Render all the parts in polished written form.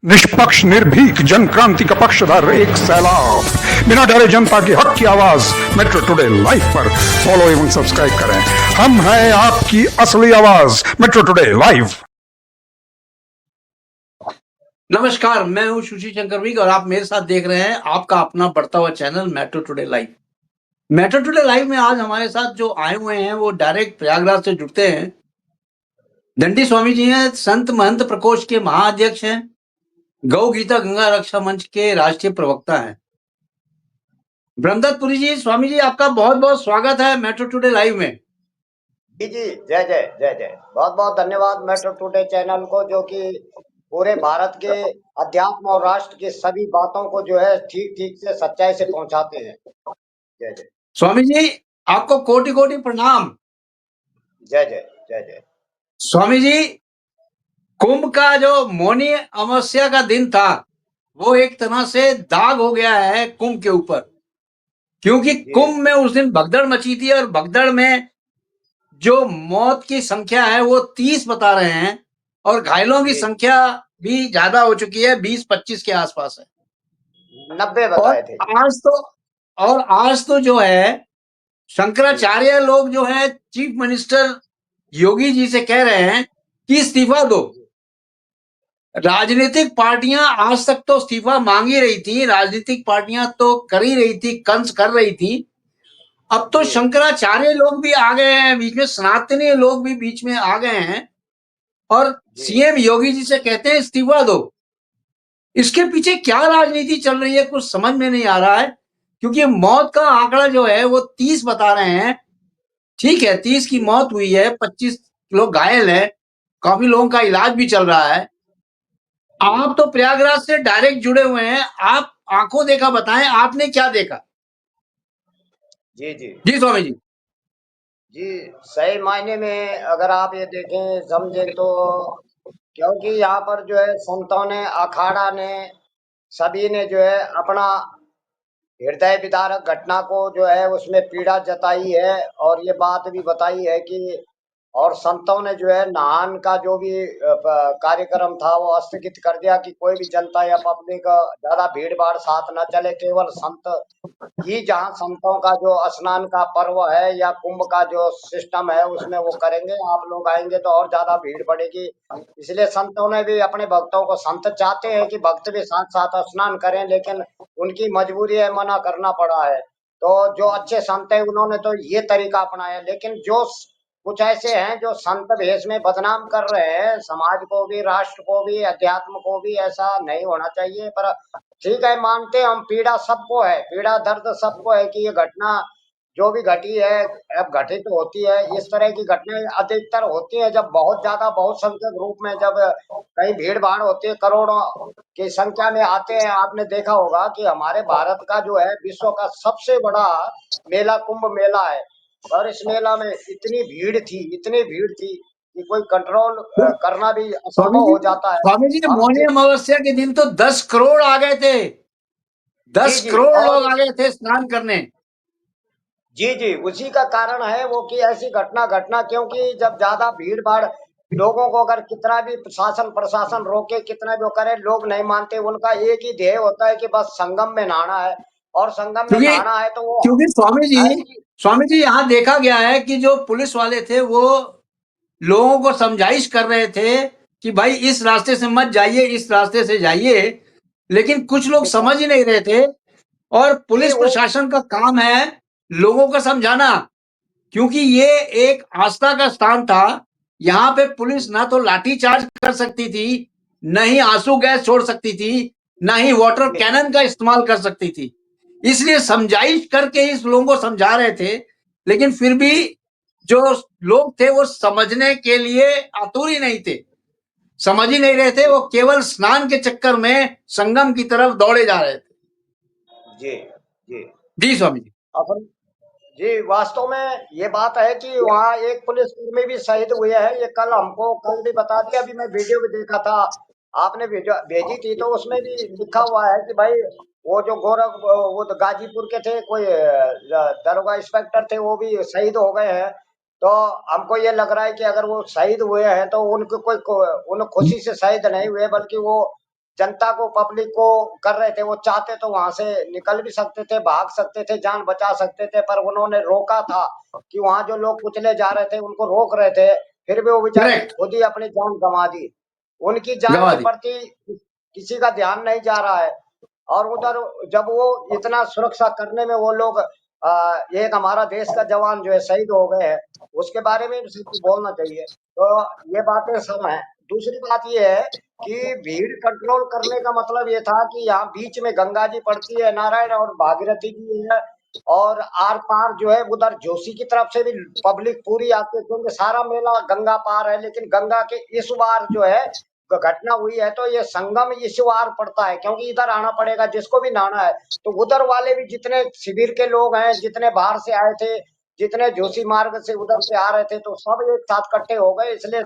निष्पक्ष निर्भीक जन क्रांति का पक्षधर एक सैलाब, बिना डरे जनता की हक की आवाज मेट्रो टुडे लाइव पर फॉलो एवं सब्सक्राइब करें। हम हैं आपकी असली आवाज, मेट्रो टुडे लाइव। नमस्कार, मैं हूं सुशील शंकर विग और आप मेरे साथ देख रहे हैं आपका अपना बढ़ता हुआ channel metro today live. Metro today live में आज हमारे साथ जो आए हुए हैं वो डायरेक्ट प्रयागराज से जुड़ते हैं। दंडी स्वामी जी हैं, संत महंत प्रकोष्ठ के महाअध्यक्ष हैं, गौ गीता गंगा रक्षा मंच के राष्ट्रीय प्रवक्ता हैं। ब्रह्मदत्त पुरी जी, स्वामी जी आपका बहुत बहुत स्वागत है मेट्रो टुडे लाइव में। जी जी, जय जय जय जय। बहुत बहुत धन्यवाद मेट्रो टुडे चैनल को, जो कि पूरे भारत के अध्यात्म और राष्ट्र की सभी बातों को जो है ठीक ठीक से सच्चाई से पहुंचाते हैं। जय जय स्वामी जी आपको कोटि कोटि प्रणाम। जय जय जय जय। स्वामी जी, कुंभ का जो मौनी अमावस्या का दिन था वो एक तरह से दाग हो गया है कुंभ के ऊपर, क्योंकि जी कुंभ में उस दिन भगदड़ मची थी और भगदड़ में जो मौत की संख्या है वो 30 बता रहे हैं और घायलों की जी, संख्या भी ज्यादा हो चुकी है, 20-25 के आसपास है। 90 और बताए थे जी। आज तो जो है जी शंकराचार्य लोग जो है चीफ मिनिस्टर योगी जी से कह रहे हैं कि इस्तीफा दो। जी राजनीतिक पार्टियां आज तक तो इस्तीफा मांग ही रही थी, राजनीतिक पार्टियां तो कर ही रही थी, कंस कर रही थी। अब तो जी शंकराचार्य लोग भी आ गए हैं बीच में, सनातनी लोग भी बीच में आ गए हैं और जी। सीएम योगी जी से कहते हैं इस्तीफा दो। इसके पीछे क्या राजनीति चल रही है कुछ समझ में नहीं आ रहा है, क्योंकि मौत का आंकड़ा जो है वो 30 बता रहे हैं। ठीक है, 30 की जी मौत हुई है, 25 लोग घायल है, काफी लोगों का इलाज भी चल रहा है। जी आप तो प्रयागराज से डायरेक्ट जुड़े हुए हैं, आप आंखों देखा बताएं, आपने क्या देखा? जी जी जी स्वामी जी। जी। सही मायने में अगर आप ये देखें समझें तो, क्योंकि यहाँ पर जो है संतों ने, अखाड़ा ने, सभी ने जो है अपना हृदय विदारक घटना को जो है उसमें पीड़ा जताई है, और ये बात भी बताई है कि और संतों ने जो है नहान का जो भी कार्यक्रम था वो स्थगित कर दिया कि कोई भी जनता या पब्लिक ज्यादा भीड़ भाड़ साथ न चले, केवल संत ही जहाँ संतों का जो स्नान का पर्व है या कुंभ का जो सिस्टम है उसमें वो करेंगे। आप लोग आएंगे तो और ज्यादा भीड़ बढ़ेगी, इसलिए संतों ने भी अपने भक्तों को, संत चाहते हैं कि भक्त भी साथ साथ स्नान करें, लेकिन उनकी मजबूरी है, मना करना पड़ा है। तो जो अच्छे संत है उन्होंने तो ये तरीका अपनाया, लेकिन जो कुछ ऐसे हैं जो संत भेष में बदनाम कर रहे हैं समाज को भी, राष्ट्र को भी, अध्यात्म को भी, ऐसा नहीं होना चाहिए। पर ठीक है, मानते हैं हम, पीड़ा सबको है, पीड़ा दर्द सबको है कि ये घटना जो भी घटी है, अब घटित होती है। इस तरह की घटनाएं अधिकतर होती है जब बहुत ज्यादा बहुसंख्यक रूप में, जब कहीं भीड़ भाड़ होती है, करोड़ों की संख्या में आते हैं। आपने देखा होगा कि हमारे भारत का जो है विश्व का सबसे बड़ा मेला कुंभ मेला है, और इस मेला में इतनी भीड़ थी कि कोई कंट्रोल करना भी स्वामी असंभव जी, हो जाता है। स्वामी जी हम मौनी जिस अमावस्या के दिन तो 10 करोड़ आ गए थे, जी 10 जी, करोड़ और लोग आ गए थे स्नान करने। जी जी, उसी का कारण है वो कि ऐसी घटना घटना, क्योंकि जब ज्यादा भीड़ भाड़, लोगों को अगर कितना भी शासन प्रशासन रोके, कितना भी वो करे, लोग नहीं मानते। उनका एक ही ध्येय होता है कि बस संगम में नहाना है, और संगम में क्योंकि नहाना है तो वो क्योंकि ऐसी। स्वामी जी यहाँ देखा गया है कि जो पुलिस वाले थे वो लोगों को समझाइश कर रहे थे कि भाई इस रास्ते से मत जाइए, इस रास्ते से जाइए, लेकिन कुछ लोग समझ ही नहीं रहे थे। और जी पुलिस वो प्रशासन का काम है लोगों को समझाना, क्योंकि ये एक आस्था का स्थान था। यहाँ पे पुलिस ना तो लाठी चार्ज कर सकती थी, न ही आंसू गैस छोड़ सकती थी, न ही वाटर जी कैनन का इस्तेमाल कर सकती थी। इसलिए समझाइश करके इस लोगों को समझा रहे थे, लेकिन फिर भी जो लोग थे वो समझने के लिए आतुर ही नहीं थे, समझ ही नहीं रहे थे, जी वो केवल स्नान के चक्कर में संगम की तरफ दौड़े जा रहे थे। जी जी। जी स्वामी जी। अपन जी, वास्तव में ये बात है कि वहाँ एक पुलिसकर्मी भी शहीद हुए हैं। ये कल भी बता दिया, अभी मैं वीडियो भी देखा था, आपने वीडियो भेजी थी, तो उसमें भी लिखा हुआ है कि भाई वो जो वो तो गाजीपुर के थे, कोई दरोगा इंस्पेक्टर थे, वो भी शहीद हो गए हैं। तो हमको ये लग रहा है कि अगर वो शहीद हुए हैं तो उनको उन खुशी से शहीद नहीं हुए, बल्कि वो जनता को, पब्लिक को कर रहे थे। वो चाहते तो वहां से निकल भी सकते थे, भाग सकते थे, जान बचा सकते थे, पर उन्होंने रोका था कि वहां जो लोग कुचले जा रहे थे उनको रोक रहे थे, फिर भी वो बेचारे करेक्ट, खुद ही अपनी जान गंवा दी। उनकी जान गवा के दी। प्रति किसी का ध्यान नहीं जा रहा है। और उधर जब वो इतना सुरक्षा करने में वो लोग एक हमारा देश का जवान जो है शहीद हो गए हैं, उसके बारे में भी सबको बोलना चाहिए। तो ये बातें सब हैं। दूसरी बात ये है कि भीड़ कंट्रोल करने का मतलब ये था कि यहाँ बीच में गंगा जी पड़ती है, नारायण और भागीरथी जी है, और आर पार जो है उधर जोशी की तरफ से भी पब्लिक पूरी आती है, क्योंकि सारा मेला गंगा पार है। लेकिन गंगा के इस बार जो है घटना हुई है तो ये संगम इस बार पड़ता है, क्योंकि इधर आना पड़ेगा जिसको भी नहाना है। तो उधर वाले भी जितने शिविर के लोग हैं, जितने बाहर से आए थे, जितने जोशी मार्ग से उधर से आ रहे थे, तो सब एक साथ इकट्ठे हो गए। इसलिए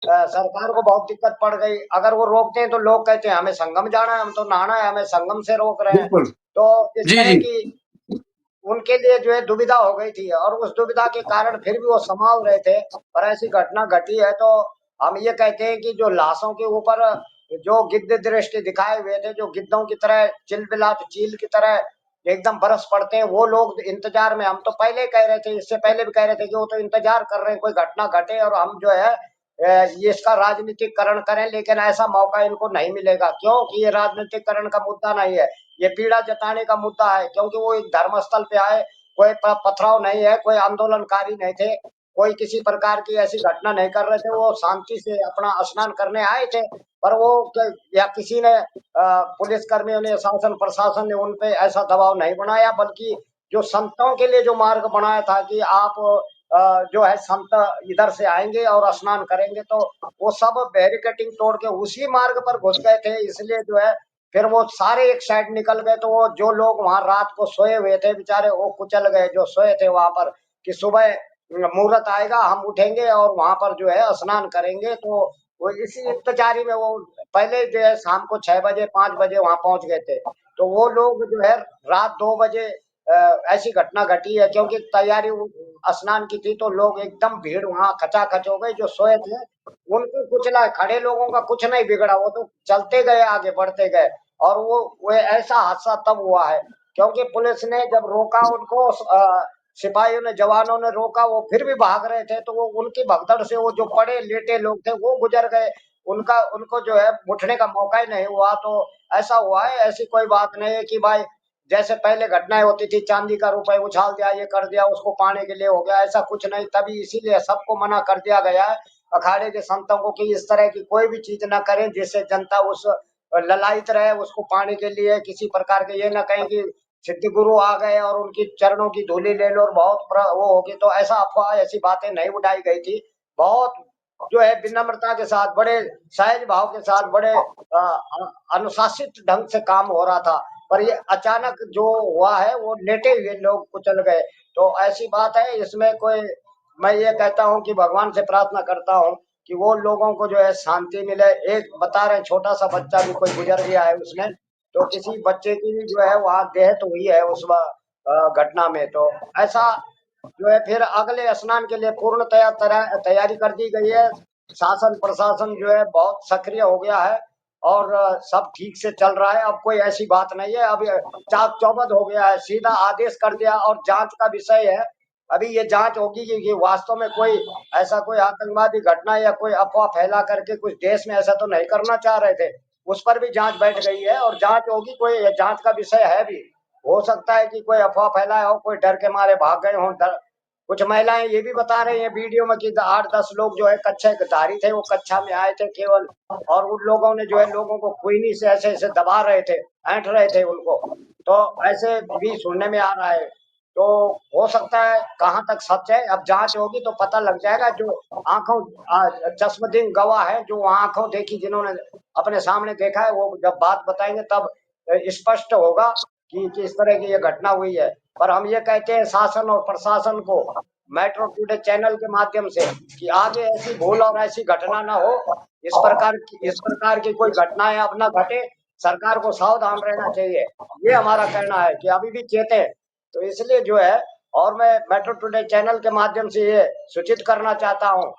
सरकार को बहुत दिक्कत पड़ गई। अगर वो रोकते हैं तो लोग कहते हैं हमें संगम जाना है, हम तो नहाना है, हमें संगम से रोक रहे हैं। बिल्कुल। तो इस जी, तरह जी। की उनके लिए जो है दुविधा हो गई थी, और उस दुविधा के कारण फिर भी वो संभाल रहे थे। पर ऐसी घटना घटी है तो हम ये कहते हैं कि जो लाशों के ऊपर जो गिद्ध दृष्टि दिखाए हुए थे, जो गिद्धों की तरह चिलबिलात चील की तरह एकदम बरस पड़ते हैं, वो लोग इंतजार में। हम तो पहले कह रहे थे, इससे पहले भी कह रहे थे कि वो तो इंतजार कर रहे हैं कोई घटना घटे और हम जो है ये इसका राजनीतिकरण करें, लेकिन ऐसा मौका इनको नहीं मिलेगा। क्यों कि ये राजनीतिकरण का मुद्दा नहीं है, ये पीड़ा जताने का मुद्दा है। क्योंकि वो एक धर्मस्थल पे आए, कोई पथराव नहीं है, कोई आंदोलनकारी नहीं थे, कोई किसी प्रकार की ऐसी घटना नहीं कर रहे थे। वो शांति से अपना स्नान करने आए थे। पर वो या किसी ने पुलिस कर्मियों ने, शासन प्रशासन ने उन पे ऐसा दबाव नहीं बनाया, बल्कि जो संतों के लिए जो मार्ग बनाया था कि आप जो है संत इधर से आएंगे और स्नान करेंगे, तो वो सब बैरिकेटिंग तोड़ के उसी मार्ग पर घुस गए थे। इसलिए जो है फिर वो सारे एक साइड निकल गए। तो वो जो लोग वहां रात को सोए हुए थे बेचारे, वो कुचल गए जो सोए थे वहां पर, कि सुबह मुहूर्त आएगा, हम उठेंगे और वहां पर जो है स्नान करेंगे। तो वो इसी इंतजारी में वो पहले जो है शाम को 6 बजे 5 बजे वहां पहुंच गए थे। तो वो लोग जो है रात 2 बजे ऐसी घटना घटी है, क्योंकि तैयारी स्नान की थी, तो लोग एकदम भीड़ वहां खचाखच हो गई। जो सोए थे उनको कुचला, खड़े लोगों का कुछ नहीं बिगड़ा, वो तो चलते गए, आगे बढ़ते गए। और वो ऐसा हादसा तब हुआ है क्योंकि पुलिस ने जब रोका उनको, सिपाहियों ने, जवानों ने रोका, वो फिर भी भाग रहे थे। तो वो उनकी भगदड़ से वो जो पड़े लेटे लोग थे वो गुजर गए, उनका उनको जो है उठने का मौका ही नहीं हुआ। तो ऐसा हुआ है। ऐसी कोई बात नहीं है कि भाई जैसे पहले घटनाएं होती थी, चांदी का रुपए उछाल दिया, ये कर दिया, उसको पाने के लिए हो गया, ऐसा कुछ नहीं। तभी इसीलिए सबको मना कर दिया गया है अखाड़े के संतों को कि इस तरह की कोई भी चीज ना करें जिससे जनता उस ललायत रहे उसको पाने के लिए। किसी प्रकार के ये ना कहें कि सिद्ध गुरु आ गए और उनकी चरणों की धूली ले लो और बहुत वो होगी। तो ऐसा अफवाह, ऐसी बातें नहीं उड़ाई गई थी। बहुत जो है विनम्रता के साथ, बड़े सहज भाव के साथ, बड़े अनुशासित ढंग से काम हो रहा था। पर ये अचानक जो हुआ है वो लेटे हुए लोग कुचल गए। तो ऐसी बात है इसमें कोई, मैं ये कहता हूँ कि भगवान से प्रार्थना करता हूँ कि वो लोगों को जो है शांति मिले। एक बता रहे छोटा सा बच्चा भी कोई गुजर गया है उसमें, तो किसी बच्चे की भी जो है वहां देहत हुई है उस घटना में। तो ऐसा जो है फिर अगले स्नान के लिए पूर्ण तैयारी कर दी गई है। शासन प्रशासन जो है बहुत सक्रिय हो गया है और सब ठीक से चल रहा है। अब कोई ऐसी बात नहीं है। अब चाक चौबंद हो गया है, सीधा आदेश कर दिया और जांच का विषय है। अभी ये जांच होगी कि वास्तव में कोई ऐसा कोई आतंकवादी घटना या कोई अफवाह फैला करके कुछ देश में ऐसा तो नहीं करना चाह रहे थे। उस पर भी जांच बैठ गई है और जांच होगी, कोई जांच का विषय है भी। हो सकता है कि कोई अफवाह फैलाया हो, कोई डर के मारे भाग गए हों। कुछ महिलाएं ये भी बता रही हैं वीडियो में कि 8-10 लोग जो है कच्छाधारी थे, वो कच्छा में आए थे केवल, और उन लोगों ने जो है लोगों को खुईनी से ऐसे ऐसे दबा रहे थे, ऐंठ रहे थे उनको। तो ऐसे भी सुनने में आ रहा है। तो हो सकता है कहाँ तक सच है, अब जांच होगी तो पता लग जाएगा। जो आंखों चश्मदीद गवाह है, जो वहां आंखों देखी, जिन्होंने अपने सामने देखा है, वो जब बात बताएंगे तब स्पष्ट होगा कि किस तरह की ये घटना हुई है। पर हम ये कहते हैं शासन और प्रशासन को, मेट्रो टुडे चैनल के माध्यम से, कि आगे ऐसी भूल और ऐसी घटना ना हो। इस प्रकार की कोई घटनाएं अब ना घटे। सरकार को सावधान रहना चाहिए, ये हमारा कहना है कि अभी भी चेते। तो इसलिए जो है, और मैं मेट्रो टुडे चैनल के माध्यम से ये सूचित करना चाहता हूँ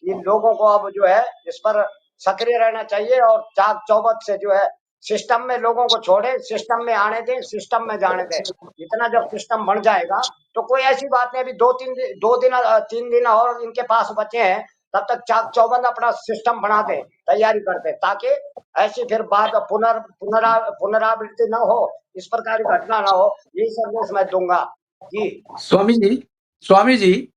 कि लोगों को अब जो है इस पर सक्रिय रहना चाहिए और चाक चौबंद से जो है सिस्टम में लोगों को छोड़े, सिस्टम में आने दें, सिस्टम में जाने दें। इतना जब सिस्टम बन जाएगा तो कोई ऐसी बात नहीं, अभी 3 दिन और इनके पास बचे हैं, तब तक चाक चौबंद अपना सिस्टम बना दे, तैयारी करते, ताकि ऐसी फिर बात पुनरावृत्ति न हो, इस प्रकार की घटना ना हो। यही संदेश मैं दूंगा जी। स्वामी जी,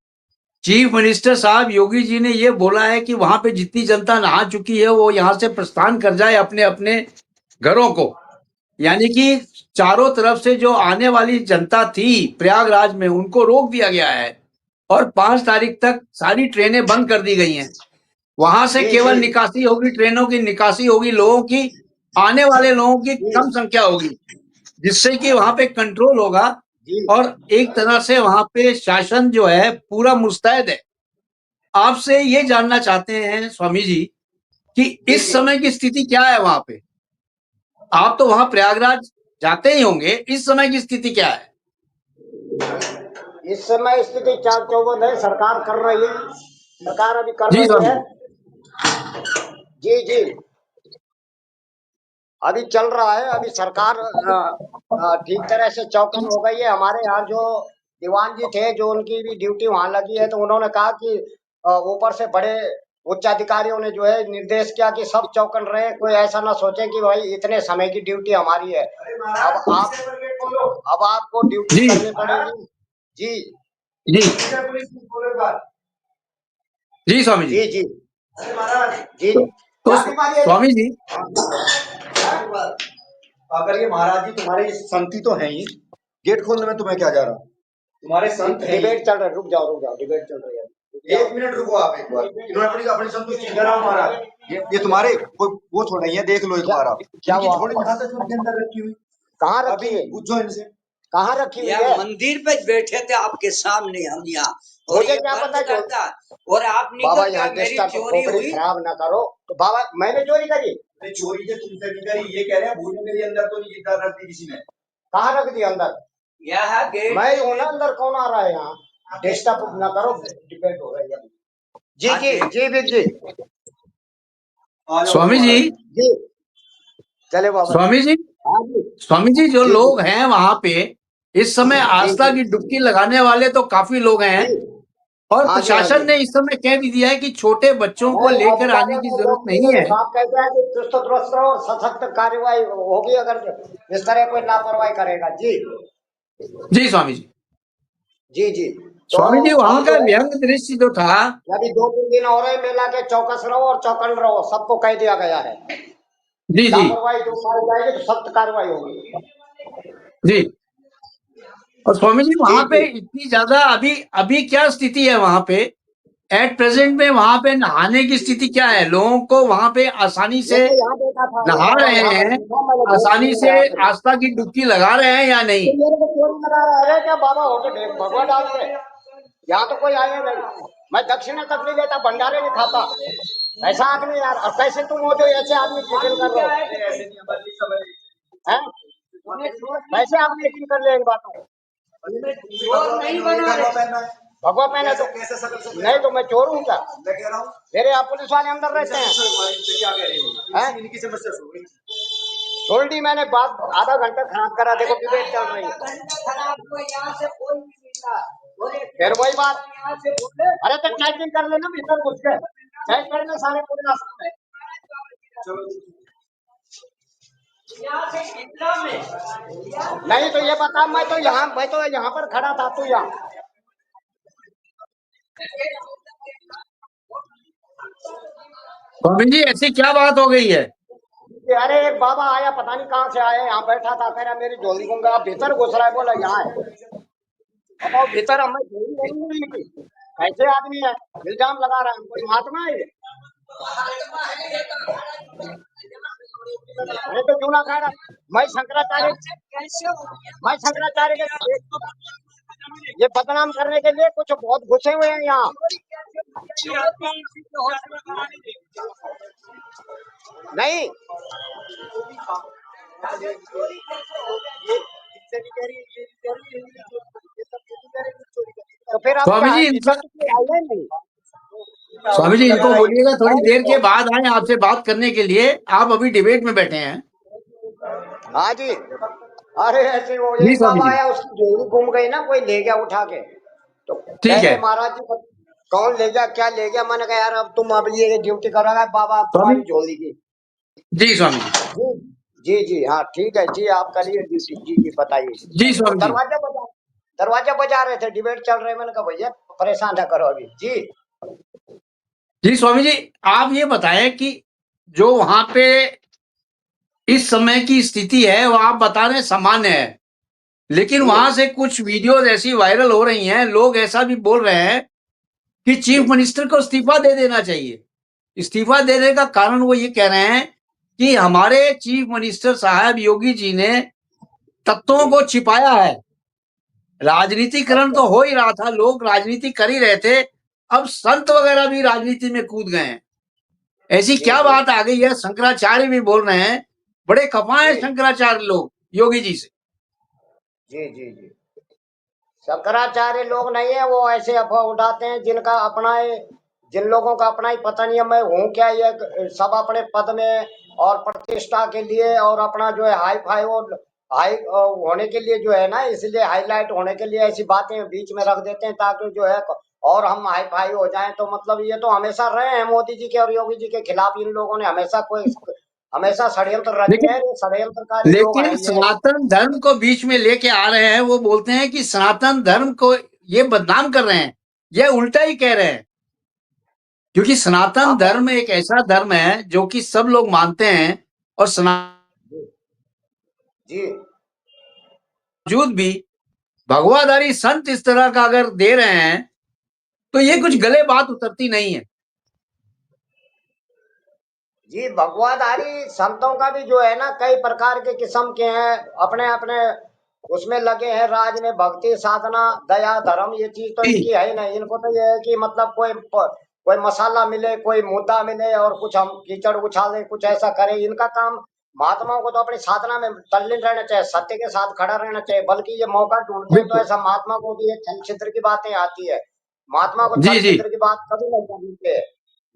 चीफ मिनिस्टर साहब योगी जी ने ये बोला है कि वहां पे जितनी जनता नहा चुकी है वो यहाँ से प्रस्थान कर जाए अपने अपने घरों को, यानी कि चारों तरफ से जो आने वाली जनता थी प्रयागराज में उनको रोक दिया गया है और 5 तारीख तक सारी ट्रेनें बंद कर दी गई हैं। वहां से जी, केवल जी। निकासी होगी, ट्रेनों की निकासी होगी, लोगों की, आने वाले लोगों की कम संख्या होगी, जिससे कि वहां पे कंट्रोल होगा जी और एक तरह से वहां पे शासन जो है पूरा मुस्तैद है। आपसे ये जानना चाहते हैं स्वामी जी कि इस समय की स्थिति क्या है वहां पे? आप तो वहां प्रयागराज जाते ही होंगे, इस समय की स्थिति क्या है? इस समय स्थिति चाक चौबंद है, सरकार कर रही है, सरकार अभी कर जी रही स्वामी है। जी जी, अभी चल रहा है, अभी सरकार ठीक तरह से चौकन हो गई है। हमारे यहाँ जो दीवान जी थे, जो उनकी भी ड्यूटी वहां लगी है, तो उन्होंने कहा कि ऊपर से बड़े उच्चाधिकारियों ने जो है निर्देश किया कि सब चौकन रहे, कोई ऐसा ना सोचे कि भाई इतने समय की ड्यूटी हमारी है। अब आपको ड्यूटी जी करनी पड़ेगी जी। जी जी स्वामी जी। जी जी जी। तो स्वामी जी, अगर ये महाराज जी तुम्हारे संति तो है ही, गेट खोलने में तुम्हें क्या जा रहा? तुम्हारे संत है ही। डिबेट चल रहा है, रुक जाओ, डिबेट चल रही है। 1 मिनट रुको आप एक बार, इन्होंने अपनी संतुष्टि कह रहा हूं महाराज, ये तुम्हारे कोई वो थोड़ा ही है, देख लो एक बार आप। क्या इनकी हुआ? झोली कहाँ तक उनके अंदर रखी हुई? कहाँ रखी अभी है? पूछो इनसे। कहाँ रखी हुई यहाँ है? मंदिर पे बैठे थे आपके सामने हम यहाँ, और मुझे ये क्या बंद पता जो करता और आप बाबा निकल गए, यहाँ मेरी डिस्टर्ब चोरी खोपड़ी हुई। खराब ना करो। तो बाबा मैंने चोरी करी? नहीं, चोरी जो तुमसे नहीं करी, ये कह रहे हैं भूल मेरे अंदर तो नहीं गिरता रख दी किसी ने। कहाँ रख दी अंदर? यहाँ गेट मैं हूं ना अंदर, कौन आ रहा है यहाँ? डिस्टर्ब ना करो, डिबेट हो रही है। जी जी जी बिग जी आ जाओ स्वामी जी, महाराज। जी, चले बाबा। स्वामी जी, हाँ जी स्वामी जी, जो जी लोग हैं वहां पे इस समय जी आस्था की डुबकी लगाने वाले तो काफी लोग हैं, जी। और हाँ जी हाँ प्रशासन जी। ने इस समय कह भी दिया है कि छोटे बच्चों को नहीं, लेकर आने अधिकारियों की ने जरूरत रोक नहीं दिए, है। साफ कहते हैं कि चुस्त दुरुस्त रहो और सशक्त कार्यवाही होगी अगर इस तरह कोई लापरवाही करेगा। जी जी स्वामी जी। जी जी। तो स्वामी जी, वहां अब का जो है व्यंग दृश्य जो था, अभी 2-3 दिन और है, मेला के चौकस रहो और चौकन रहो, सबको कह दिया गया है। जी जी लापरवाही जो पाई जाएगी तो सख्त कार्रवाई होगी। जी। और स्वामी जी, जी वहां पे जी। इतनी ज्यादा अभी अभी क्या स्थिति है वहां पे? एट प्रेजेंट में वहां पे नहाने की स्थिति क्या है? लोगों को वहां पे आसानी ये से तो यहाँ देखा था, ये नहा बाबा रहे यहाँ पर हैं, देखा, मैंने देख आसानी लिया से यहाँ पे। आस्था की डुबकी लगा रहे हैं या नहीं? तो मेरे को चोरी लगा रहा है क्या बाबा? होके देख भगवा डाल के यहाँ तो कोई आया नहीं। मैं दक्षिणा तक नहीं देता, भंडारे नहीं खाता। ऐसा आदमी यार, और कैसे तुम हो जो ऐसे आदमी टिफिन कर रहे हो? हैं? कैसे आप टिफिन कर रहे हैं इन बातों को? भगवा पहने तो कैसे सकल से नहीं, तो मैं चोर हूँ क्या? मैं कह रहा हूँ मेरे यहाँ पुलिस वाले अंदर रहते हैं। क्या कह रहे हो? हैं? इनकी समस्या सुन रही थी। छोड़ दी मैंने बात, आधा घंटा खराब करा, देखो डिबेट चल रही है। फिर वही बात, अरे तो टाइपिंग कर लेना भीतर घुस के, टाइप करना सारे पूरे रास्ते में। नहीं तो ये बता, मैं तो यहाँ पर खड़ा था, तू यहाँ। स्वामी जी, ऐसी क्या बात हो गई है? कि अरे एक बाबा आया, पता नहीं कहाँ से आया, यहाँ बैठा था, कह रहा मेरी झोली दूंगा, भीतर घुस रहा है, बोला यहाँ है। अब वो भीतर हमें झोली नहीं मिली। कैसे आदमी है, इल्जाम लगा रहा है, कोई महात्मा है ये? अरे तो क्यों ना कह रहा, मैं शंकराचार्य के ये बदनाम करने के लिए कुछ बहुत घुसे हुए हैं यहाँ। नहीं तो फिर अब स्वामी क्या है, जी, भीतर इनका तो कोई आया ही नहीं। स्वामी जी, इनको बोलिएगा थोड़ी नहीं देर के बाद आए आपसे बात करने के लिए, आप अभी डिबेट में बैठे हैं। हाँ जी। अरे ऐसे वो जी एक स्वामी बाबा जी। आया, उसकी झोली गुम गई ना, कोई ले गया उठा के। तो कह ठीक है रहे महाराज जी कौन ले गया, क्या ले गया। मैंने कहा यार अब तुम अब ये ड्यूटी करोगे बाबा, अब स्वामी। तुम्हारी झोली की। जी स्वामी जी। जी जी जी, हाँ ठीक है जी, आप करिए ड्यूटी। जी जी बताइए। जी वो स्वामी जी। दरवाजा बजा रहे थे, डिबेट चल रहे। मैंने कहा भैया परेशान ना करो अभी जी। जी स्वामी जी, आप ये बताएं कि जो वहां पे इस समय की स्थिति है वो आप बता रहे हैं सामान्य है, लेकिन जी वहां से कुछ वीडियोज ऐसी वायरल हो रही हैं, लोग ऐसा भी बोल रहे हैं कि चीफ मिनिस्टर को इस्तीफा दे देना चाहिए। इस्तीफा देने का कारण वो ये कह रहे हैं कि हमारे चीफ मिनिस्टर साहब योगी जी ने तत्वों जी। को छिपाया है। राजनीतिकरण अच्छा। तो हो ही रहा था, लोग राजनीति कर ही रहे थे, अब संत वगैरह भी राजनीति में कूद गए हैं। ऐसी जी क्या जी बात आ गई है? शंकराचार्य भी बोल रहे हैं, बड़े खफा जी हैं शंकराचार्य लोग योगी जी से। जी जी जी। शंकराचार्य लोग नहीं है, वो ऐसे अफवाह उठाते हैं जिनका अपना जिन लोगों का अपना ही पता नहीं है मैं हूँ क्या। ये सब अपने पद में और प्रतिष्ठा के लिए और अपना जो है हाई फाई और हाई होने के लिए जो है ना, इसलिए हाईलाइट होने के लिए ऐसी बातें बीच में रख देते हैं ताकि जो है और हम हाई फाई हो जाएं। तो मतलब ये तो हमेशा रहे हैं मोदी जी के और योगी जी के खिलाफ। इन लोगों ने हमेशा षड्यंत्र रचे लेकिन हैं, ये षड्यंत्रकारी लोग हैं लेकिन ये। सनातन धर्म को बीच में लेके आ रहे हैं, वो बोलते हैं कि सनातन धर्म को ये बदनाम कर रहे हैं, ये उल्टा ही कह रहे हैं, क्योंकि सनातन आप धर्म एक ऐसा धर्म है जो कि सब लोग मानते हैं और जी बावजूद भी भगवाधारी संत इस तरह का अगर दे रहे हैं तो ये जी कुछ जी गले बात उतरती नहीं है। जी। भगवाधारी संतों का भी जो है ना कई प्रकार के किस्म के हैं, अपने अपने उसमें लगे हैं राज में। भक्ति साधना दया धर्म ये चीज तो जी इनकी है ही नहीं। इनको तो ये है कि मतलब कोई मसाला मिले, कोई मुद्दा मिले और कुछ हम कीचड़ उछाले, कुछ ऐसा करें। इनका काम महात्माओं को तो अपनी साधना में तल्लीन रहना चाहिए, सत्य के साथ खड़ा रहना चाहिए। बल्कि ये मौका ढूंढते हैं तो बिल्कुल। ऐसा महात्मा को भी ये छल छिद्र की बातें आती है। महात्मा को जी छल जी छिद्र की बात कभी नहीं करनी चाहिए।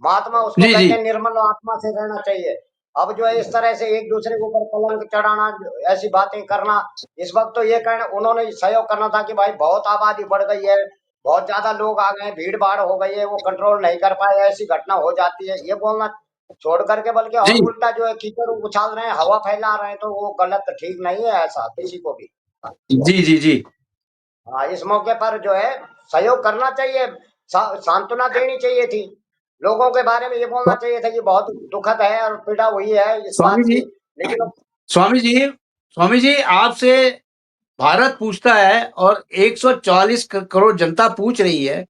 महात्मा उसको जी जी कहते हैं निर्मल आत्मा से रहना चाहिए। अब जो है इस तरह से एक दूसरे के ऊपर कलंक चढ़ाना, ऐसी बातें करना। इस वक्त तो ये कहना उन्होंने सहयोग करना था कि भाई बहुत आबादी बढ़ गई है, बहुत ज्यादा लोग आ गए हैं, भीड़ भाड़ हो गई है, वो कंट्रोल नहीं कर पाए, ऐसी घटना हो जाती है, ये बोलना छोड़ करके बल्कि और जी उल्टा जो है कीचड़ उछाल रहे हैं, हवा फैला रहे हैं। तो वो गलत ठीक नहीं है ऐसा किसी को भी। जी जी जी। हाँ, इस मौके पर जो है सहयोग करना चाहिए, सांत्वना देनी चाहिए थी। लोगों के बारे में ये बोलना चाहिए था कि बहुत दुखद है और पीड़ा हुई है इस स्वामी बात जी, की। लेकिन स्वामी जी, स्वामी जी, आपसे भारत पूछता है और 140 करोड़ जनता पूछ रही है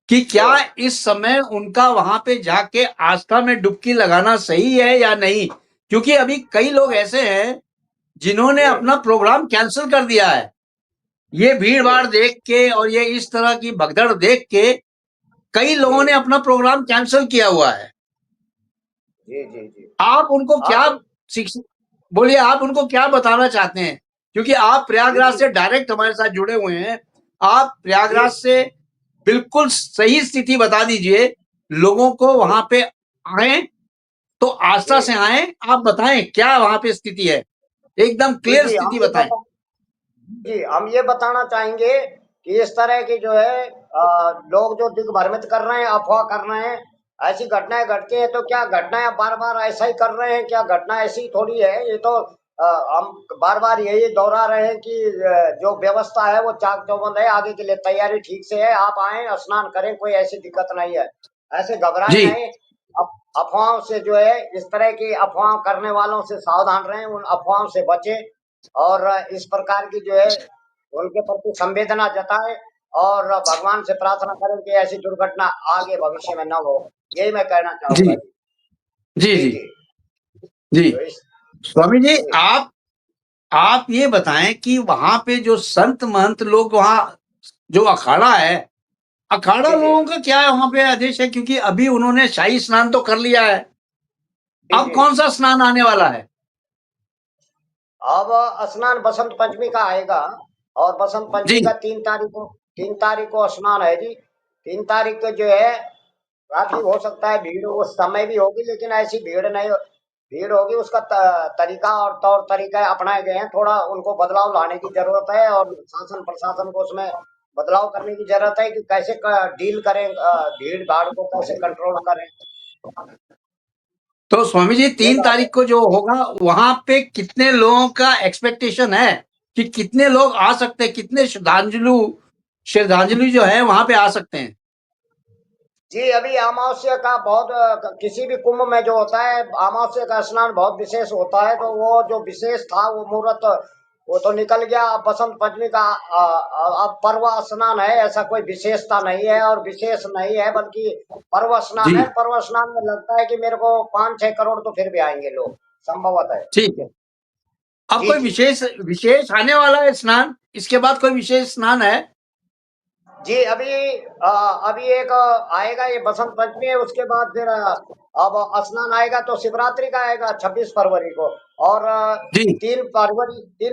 कि जी क्या इस समय उनका वहां पे जाके आस्था में डुबकी लगाना सही है या नहीं? क्योंकि अभी कई लोग ऐसे हैं जिन्होंने जी अपना प्रोग्राम कैंसिल कर दिया है। ये भीड़ जी भाड़ देख के और ये इस तरह की भगदड़ देख के कई जी लोगों ने अपना प्रोग्राम कैंसिल किया हुआ है। जी जी जी। आप उनको हाँ क्या तो शिक्ष बोलिए, आप उनको क्या बताना चाहते हैं? क्योंकि आप जी प्रयागराज जी से डायरेक्ट हमारे साथ जुड़े हुए हैं। आप जी प्रयागराज से बिल्कुल सही स्थिति बता दीजिए, लोगों को जी वहां पे आए तो जी आस्था से आए। आप बताएं क्या वहां पे स्थिति है, एकदम जी क्लियर जी। स्थिति बताएं। जी हम ये बताना चाहेंगे कि इस तरह की जो है लोग जो दिग्भ्रमित कर रहे हैं, अफवाह कर रहे हैं, ऐसी घटनाएं घटती हैं। तो क्या घटनाएं बार बार ऐसा ही कर रहे हैं? क्या घटना ऐसी थोड़ी है ये तो। हम बार बार यही दोहरा रहे हैं कि जो व्यवस्था है वो चाक चौबंद है, आगे के लिए तैयारी ठीक से है। आप आए स्नान करें, कोई ऐसी दिक्कत नहीं है। ऐसे घबराए जी नहीं। अफवाहों से जो है इस तरह की अफवाह करने वालों से सावधान रहें, उन अफवाहों से बचें और इस प्रकार की जो है उनके प्रति संवेदना जताएं और भगवान से प्रार्थना करें कि ऐसी दुर्घटना आगे भविष्य में न हो। यही मैं कहना जी चाहूंगा जी। जी जी जी जी। जी। तो इस स्वामी जी, जी आप ये बताएं कि वहां पे जो संत महंत लोग वहां जो अखाड़ा है, अखाड़ा जी जी लोगों का क्या है वहां पे आदेश है? क्योंकि अभी उन्होंने शाही स्नान तो कर लिया है, जी अब जी। कौन सा स्नान आने वाला है? अब स्नान बसंत पंचमी का आएगा और बसंत जी पंचमी का 3 तारीख को स्नान है जी। 3 तारीख को जो है काफी हो सकता है भीड़ उस समय भी होगी, लेकिन ऐसी भीड़ नहीं भीड़ होगी, उसका तरीका और तौर तरीके अपनाए गए हैं। थोड़ा उनको बदलाव लाने की जरूरत है और शासन प्रशासन को उसमें बदलाव करने की जरूरत है कि कैसे डील करें, भीड़ भाड़ को कैसे कंट्रोल करें। तो स्वामी जी ये 3 तारीख बात को जो होगा वहां पे कितने लोगों का एक्सपेक्टेशन है कि कितने लोग आ सकते हैं, कितने श्रद्धांजलि जो है वहां पे आ सकते हैं? जी, अभी अमावस्या का बहुत किसी भी कुंभ में जो होता है अमावस्या का स्नान बहुत विशेष होता है। तो वो जो विशेष था वो मुहूर्त वो तो निकल गया। अब बसंत पंचमी का अब पर्व स्नान है। ऐसा कोई विशेषता नहीं है और विशेष नहीं है, बल्कि पर्व स्नान जी, है। पर्व स्नान में लगता है कि मेरे को 5-6 करोड़ तो फिर भी आएंगे लोग, संभवत है। ठीक है। अब जी कोई जी विशेष विशेष आने वाला है स्नान? इसके बाद कोई विशेष स्नान है? जी। अभी एक आएगा, ये बसंत पंचमी है। उसके बाद फिर अब स्नान आएगा तो शिवरात्रि का आएगा 26 फरवरी को। और जी 3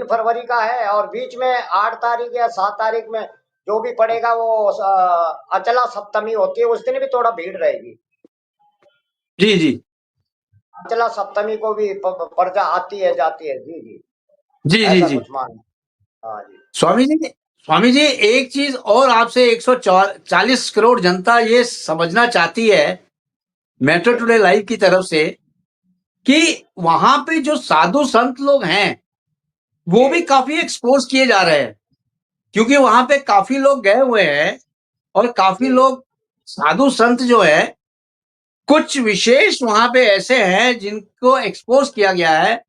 फरवरी का है। और बीच में 8 तारीख या 7 तारीख में जो भी पड़ेगा वो अचला सप्तमी होती है, उस दिन भी थोड़ा भीड़ रहेगी। जी जी अचला सप्तमी को भी प्रजा आती है जाती है। जी जी, जी जी ऐसा जी। कुछ मान। हाँ जी। स्वामी जी, स्वामी जी एक चीज और आपसे 140 करोड़ जनता ये समझना चाहती है मेट्रो टुडे लाइव की तरफ से कि वहां पे जो साधु संत लोग हैं वो भी जी काफी एक्सपोज किए जा रहे हैं, क्योंकि वहां पे काफी लोग गए हुए हैं और काफी जी लोग साधु संत जो है कुछ विशेष वहां पे ऐसे हैं जिनको एक्सपोज किया गया है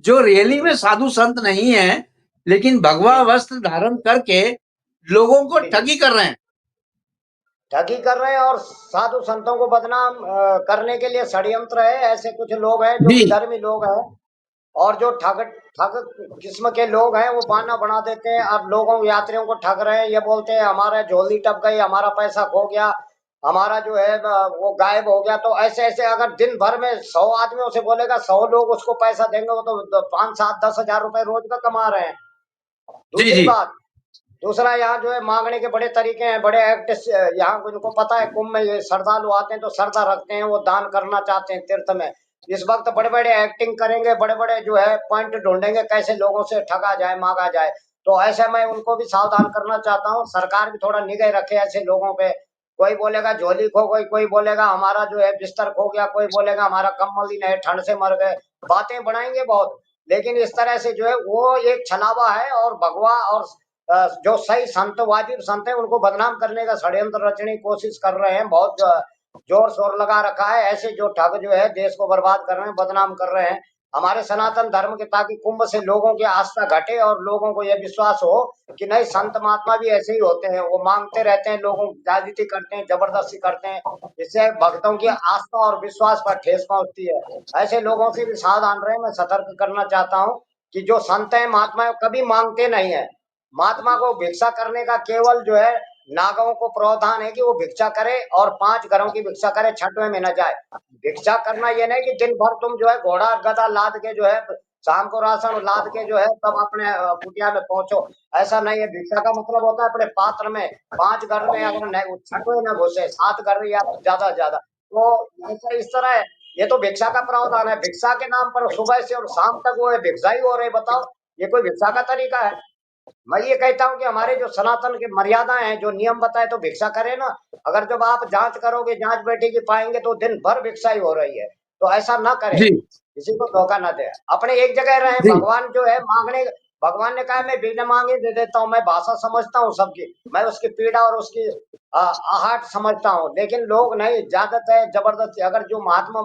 जो रियली में जी साधु संत नहीं है, लेकिन भगवा जी वस्त्र धारण करके लोगों को जी जी ठगी कर रहे हैं। ठगी कर रहे हैं और साधु संतों को बदनाम करने के लिए षड्यंत्र है। ऐसे कुछ लोग हैं जो जी विधर्मी लोग हैं और जो ठग ठग किस्म के लोग हैं, वो बहाना बना देते हैं। अब लोगों यात्रियों को ठग रहे हैं। ये बोलते हैं हमारा झोली टप गई, हमारा पैसा खो गया, हमारा जो है वो गायब हो गया। तो ऐसे ऐसे अगर दिन भर में 100 आदमियों से बोलेगा, 100 लोग उसको पैसा देंगे, वो तो 5, 7, 10 हजार रुपए रोज का कमा रहे हैं। जी दूसरी जी बात, दूसरा यहाँ जो है मांगने के बड़े तरीके हैं, बड़े एक्ट। यहाँ उनको पता है कुंभ में ये श्रद्धालु आते हैं तो श्रद्धा रखते हैं, वो दान करना चाहते हैं तीर्थ में। इस वक्त बड़े बड़े एक्टिंग करेंगे, बड़े बड़े जो है पॉइंट ढूंढेंगे कैसे लोगों से ठगा जाए, मांगा जाए। तो ऐसे मैं उनको भी सावधान करना चाहता हूँ। सरकार भी थोड़ा निगाह रखे ऐसे लोगों पे। कोई बोलेगा झोली खो गई, कोई बोलेगा हमारा जो है बिस्तर खो गया, कोई बोलेगा हमारा कम्बल ही नहीं, ठंड से मर गए। बातें बनाएंगे बहुत, लेकिन इस तरह से जो है वो एक छलावा है। और भगवा और जो सही संत वाजिब संत है उनको बदनाम करने का षड्यंत्र रचने की कोशिश कर रहे हैं। बहुत जोर शोर लगा रखा है। ऐसे जो ठग जो है देश को बर्बाद कर रहे हैं, बदनाम कर रहे हैं हमारे सनातन धर्म के, ताकि कुंभ से लोगों की आस्था घटे और लोगों को यह विश्वास हो कि नहीं, संत महात्मा भी ऐसे ही होते हैं। वो मांगते रहते हैं, लोगों की राजनीति करते हैं, जबरदस्ती करते हैं। इससे भक्तों की आस्था और विश्वास पर ठेस पहुंचती है। ऐसे लोगों से भी सावधान रहे। मैं सतर्क करना चाहता हूँ कि जो संत है महात्मा है कभी मांगते नहीं है। महात्मा को भिक्षा करने का केवल जो है नागों को प्रावधान है कि वो भिक्षा करे और 5 घरों की भिक्षा करे, 6वें में न जाए। भिक्षा करना ये नहीं कि दिन भर तुम जो है घोड़ा गधा लाद के जो है शाम को राशन लाद के जो है तब अपने कुटिया में पहुंचो। ऐसा नहीं है। भिक्षा का मतलब होता है अपने पात्र में 5 घर में अगर नहीं 6वें न घुसे, 7 घर या ज्यादा ज्यादा। तो ऐसा इस तरह है। ये तो भिक्षा का प्रावधान है। भिक्षा के नाम पर सुबह से और शाम तक वो है भिक्षा ही हो रही। बताओ ये कोई भिक्षा का तरीका है? मैं ये कहता हूँ कि हमारे जो सनातन की मर्यादाएं हैं, जो नियम बताए तो भिक्षा करे ना। अगर जब आप जांच करोगे, जांच बैठेगी, पाएंगे तो दिन भर भिक्षा ही हो रही है। तो ऐसा ना करें, जी किसी को धोखा ना दे, अपने एक जगह रहे। जी भगवान जो है मांगने, भगवान ने कहा मैं बिना मांगे दे देता हूँ। मैं भाषा समझता हूँ सबकी, मैं उसकी पीड़ा और उसकी आहट समझता हूँ। लेकिन लोग नहीं, ज्यादातर है जबरदस्ती। अगर जो महात्मा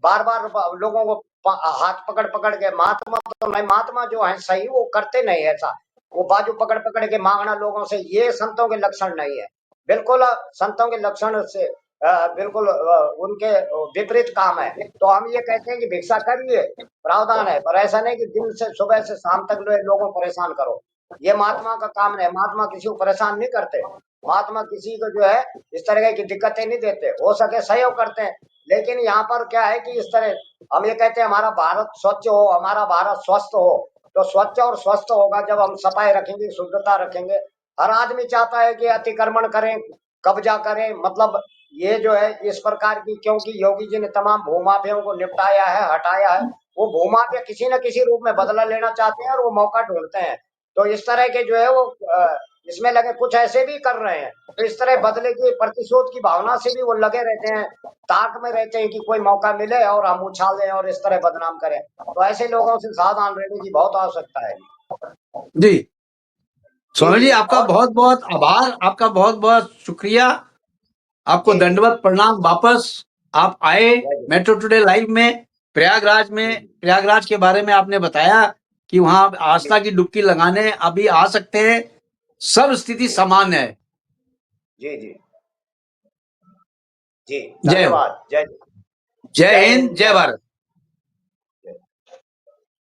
बार बार लोगों को हाथ पकड़ पकड़ के, महात्मा तो नहीं, महात्मा जो है सही वो करते नहीं ऐसा। वो बाजू पकड़ पकड़ के मांगना लोगों से, ये संतों के लक्षण नहीं है। बिल्कुल संतों के लक्षण से बिल्कुल उनके विपरीत काम है। तो हम ये कहते हैं कि भिक्षा करिए, प्रावधान है, पर ऐसा नहीं कि दिन से सुबह से शाम तक लोगों को परेशान करो। ये महात्मा का काम नहीं। महात्मा किसी को परेशान नहीं करते। महात्मा किसी को जो है इस तरह की दिक्कतें नहीं देते, हो सके सहयोग करते हैं। लेकिन यहाँ पर क्या है कि इस तरह हम ये कहते हैं हमारा भारत स्वच्छ हो, हमारा भारत स्वस्थ हो। तो स्वच्छ और स्वस्थ होगा जब हम सफाई रखेंगे, शुद्धता रखेंगे। हर आदमी चाहता है कि अतिक्रमण करें, कब्जा करें, मतलब ये जो है इस प्रकार की, क्योंकि योगी जी ने तमाम भूमाफियाओं को निपटाया है, हटाया है, वो भूमाफिया किसी न किसी रूप में बदला लेना चाहते हैं और वो मौका ढूंढते हैं। तो इस तरह के जो है वो इसमें लगे, कुछ ऐसे भी कर रहे हैं, तो इस तरह बदले की प्रतिशोध की भावना से भी वो लगे रहते हैं, ताक में रहते हैं कि कोई मौका मिले और हम उछाल दें और इस तरह बदनाम करें। तो ऐसे लोगों से सावधान रहने की बहुत आवश्यकता है। जी स्वामी जी, जी, आपका और बहुत बहुत आभार, आपका बहुत बहुत शुक्रिया, आपको जी, दंडवत प्रणाम। वापस आप आए जय जी, मेट्रो टुडे लाइव में, प्रयागराज जी, में, प्रयागराज के बारे में आपने बताया कि वहां जी, आस्था की डुबकी लगाने अभी आ सकते हैं, सब स्थिति जी, समान है। जी, जी, जी, जय हो, धन्यवाद, जय जय जय हिंद, हिंद, जय जय भारत। भारत।